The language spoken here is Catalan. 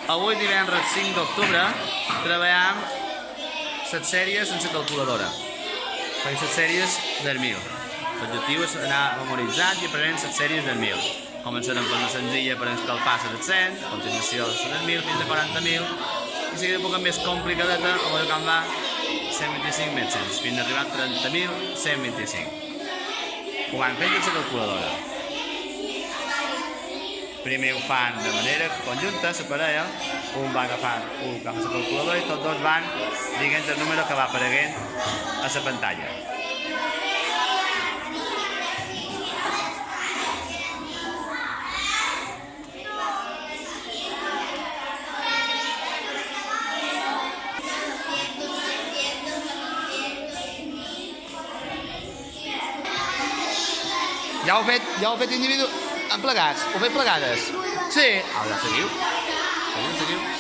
Avui, divendres 5 d'octubre, treballem les sèries sense calculadora. Faig les sèries del 1000. L'objectiu és anar memoritzant i aprenent les sèries del 1000. Començarem per una senzilla per escalfar la del 100, a continuació la del 1000 fins a 40.000, i seguirà un poc més complicadeta, a veure com va 125 més 100, fins a arribar a 30.125. Ho van fent sense calculadora. Primer ho fan de manera conjunta, la parella, un va agafar la calculadora i tots dos van dient el número que va apareguent a la pantalla. Ja ho heu fet individu... en plegats? Ho feu plegades? Sí. Ara seguiu. Seguiu.